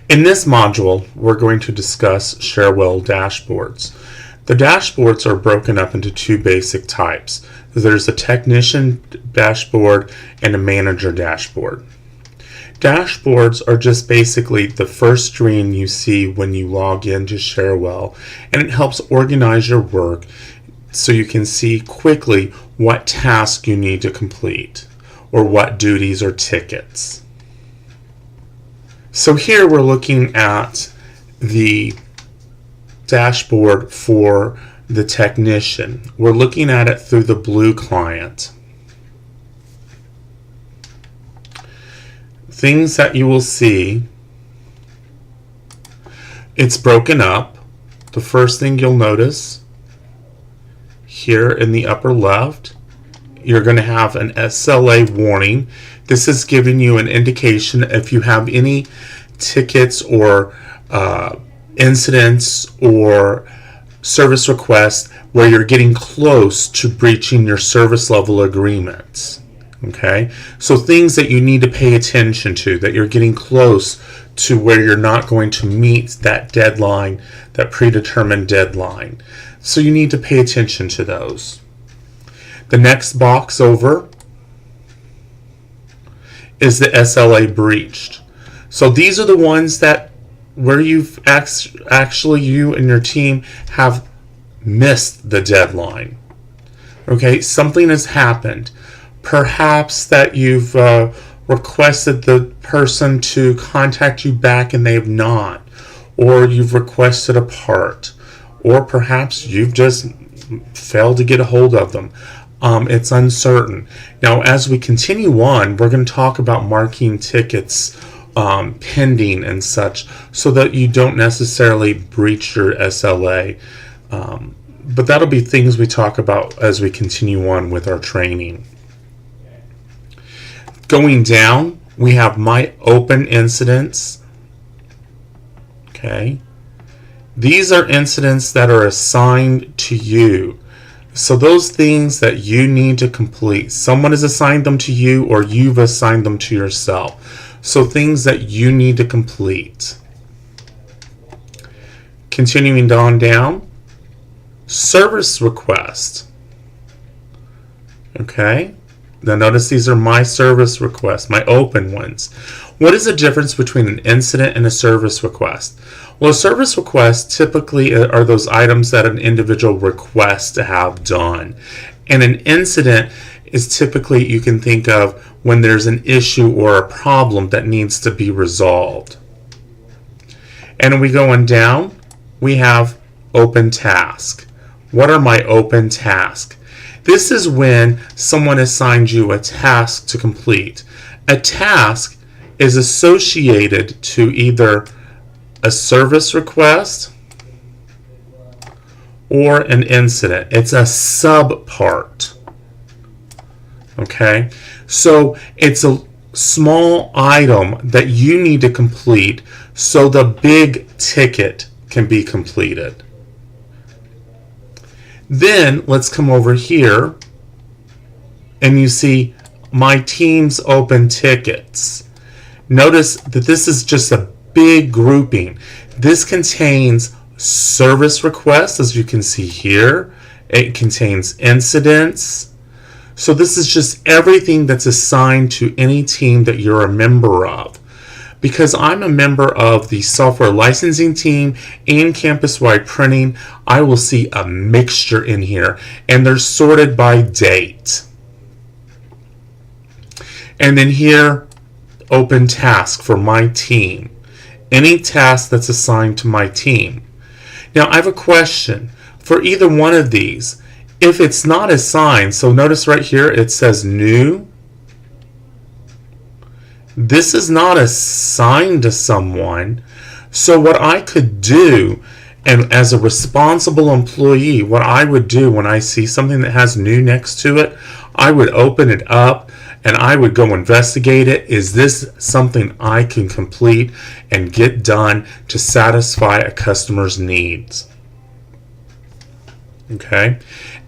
In this module, we're going to discuss Cherwell Dashboards. The dashboards are broken up into two basic types. There's a technician dashboard and a manager dashboard. Dashboards are just basically the first screen you see when you log into Cherwell, and it helps organize your work so you can see quickly what tasks you need to complete or what duties or tickets. So here we're looking at the dashboard for the technician. We're looking at it through the blue client. Things that you will see, it's broken up. The first thing you'll notice here in the upper left, you're going to have an SLA warning. This is giving you an indication if you have any tickets or incidents or service requests where you're getting close to breaching your service level agreements. Okay, so things that you need to pay attention to, that you're getting close to where you're not going to meet that deadline, that predetermined deadline. So you need to pay attention to those. The next box over is the SLA breached. So these are the ones that where you've actually, you and your team have missed the deadline. Okay, something has happened. Perhaps that you've requested the person to contact you back and they have not, or you've requested a part, or perhaps you've just failed to get a hold of them. It's uncertain. Now, as we continue on, we're going to talk about marking tickets pending and such, so that you don't necessarily breach your SLA. But that'll be things we talk about as we continue on with our training. Going down, we have my open incidents. Okay. These are incidents that are assigned to you. So those things that you need to complete, someone has assigned them to you or you've assigned them to yourself. So things that you need to complete. Continuing on down, service request. Okay. Now notice these are my service requests, my open ones. What is the difference between an incident and a service request? Well, a service request typically are those items that an individual requests to have done. And an incident is typically, you can think of when there's an issue or a problem that needs to be resolved. And we go on down, we have open task. What are my open tasks? This is when someone assigns you a task to complete. A task is associated to either a service request or an incident. It's a subpart. Okay, so it's a small item that you need to complete so the big ticket can be completed. Then let's come over here and you see my team's open tickets. Notice that this is just a big grouping. This contains service requests, as you can see here. It contains incidents. So this is just everything that's assigned to any team that you're a member of. Because I'm a member of the software licensing team and campus-wide printing, I will see a mixture in here, and they're sorted by date. And then here, open task for my team. Any task that's assigned to my team. Now I have a question for either one of these. If it's not assigned, so notice right here it says new. This is not assigned to someone. So what I could do, and as a responsible employee, what I would do when I see something that has new next to it, I would open it up and I would go investigate it. Is this something I can complete and get done to satisfy a customer's needs? Okay.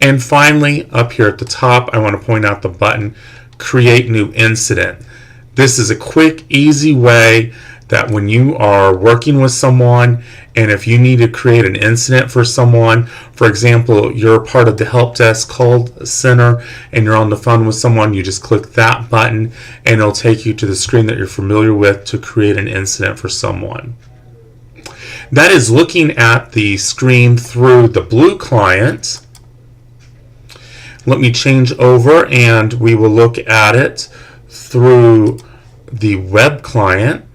And finally, up here at the top, I want to point out the button, Create New Incident. This is a quick, easy way that when you are working with someone, and if you need to create an incident for someone, for example, you're part of the help desk call center and you're on the phone with someone, you just click that button and it'll take you to the screen that you're familiar with to create an incident for someone. That is looking at the screen through the blue client. Let me change over and we will look at it through the web client.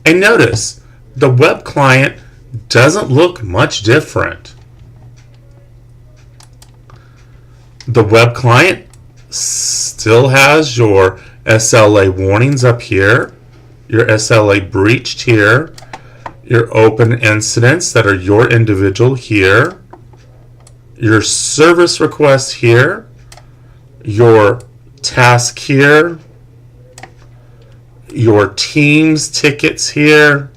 And notice, the web client doesn't look much different. The web client still has your SLA warnings up here, your SLA breached here, your open incidents that are your individual here, your service request here, your task here, your Teams tickets here,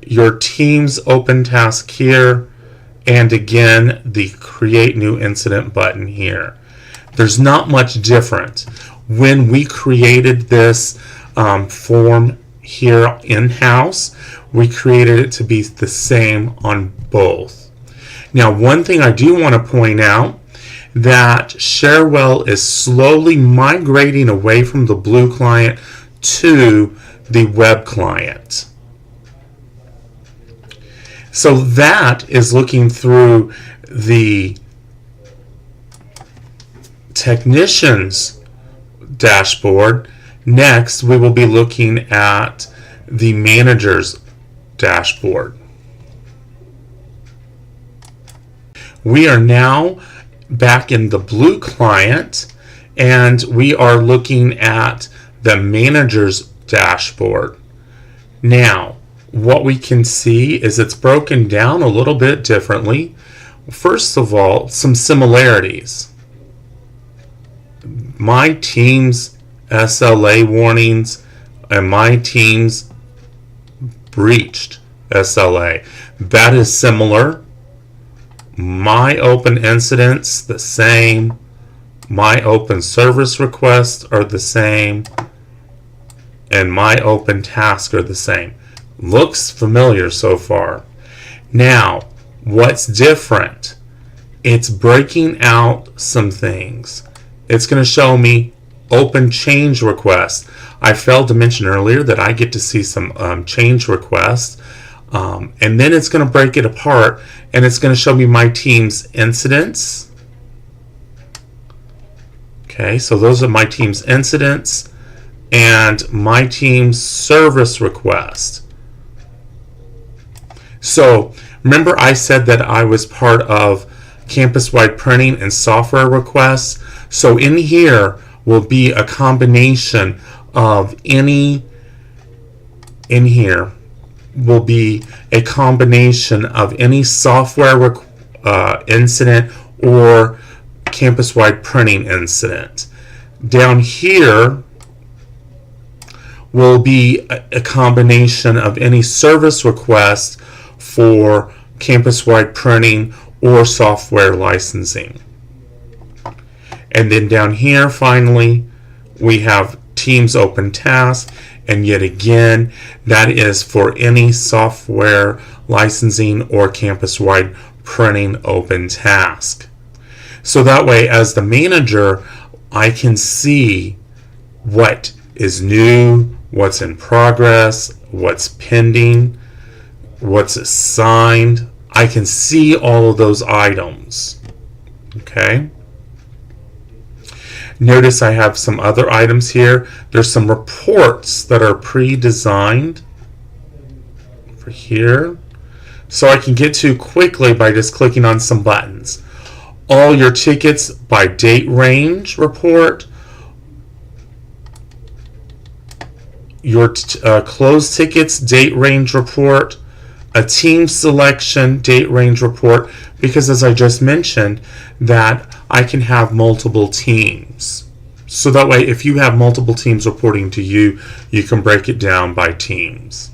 your Teams open task here, and again the create new incident button here. There's not much different. When we created this form here in-house, we created it to be the same on both. Now, one thing I do want to point out, that Cherwell is slowly migrating away from the blue client to the web client. So that is looking through the technician's dashboard. Next, we will be looking at the manager's dashboard. We are now back in the blue client and we are looking at the manager's dashboard. Now, what we can see is it's broken down a little bit differently. First of all, some similarities. My team's SLA warnings and my team's breached SLA. That is similar. My open incidents, the same. My open service requests are the same. And my open tasks are the same. Looks familiar so far. Now, what's different? It's breaking out some things. It's going to show me open change requests. I failed to mention earlier that I get to see some change requests. And then it's going to break it apart and it's going to show me my team's incidents. Okay, so those are my team's incidents and my team's service request. So remember I said that I was part of campus-wide printing and software requests. So in here will be a combination of any, in here will be a combination of any software incident or campus-wide printing incident. Down here will be a combination of any service request for campus-wide printing or software licensing. And then down here, finally, we have Teams Open Task, and yet again, that is for any software licensing or campus-wide printing open task. So that way, as the manager, I can see what is new, what's in progress, what's pending, what's assigned. I can see all of those items. Okay. Notice I have some other items here. There's some reports that are pre-designed for here. So I can get to quickly by just clicking on some buttons. All your tickets by date range report. Your closed tickets date range report. A team selection date range report, because as I just mentioned that I can have multiple teams. So that way if you have multiple teams reporting to you, you can break it down by teams.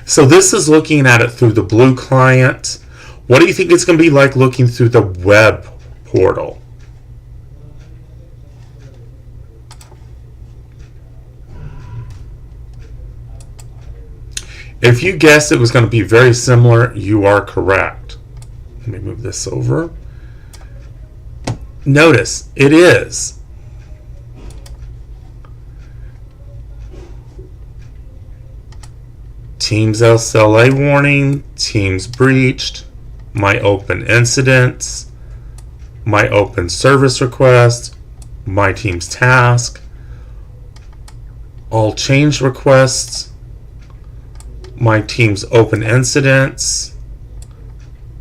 So this is looking at it through the blue client. What do you think it's going to be like looking through the web portal? If you guessed it was going to be very similar, you are correct. Let me move this over. Notice, it is. Teams SLA warning, teams breached, my open incidents, my open service request, my team's task, all change requests, my team's open incidents,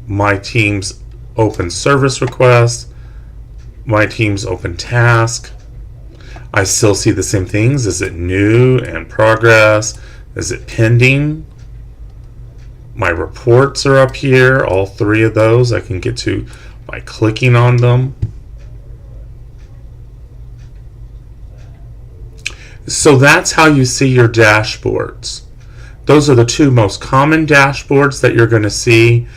my team's open service request, my team's open task. I still see the same things. Is it new and progress? Is it pending? My reports are up here. All three of those I can get to by clicking on them. So that's how you see your dashboards. Those are the two most common dashboards that you're going to see.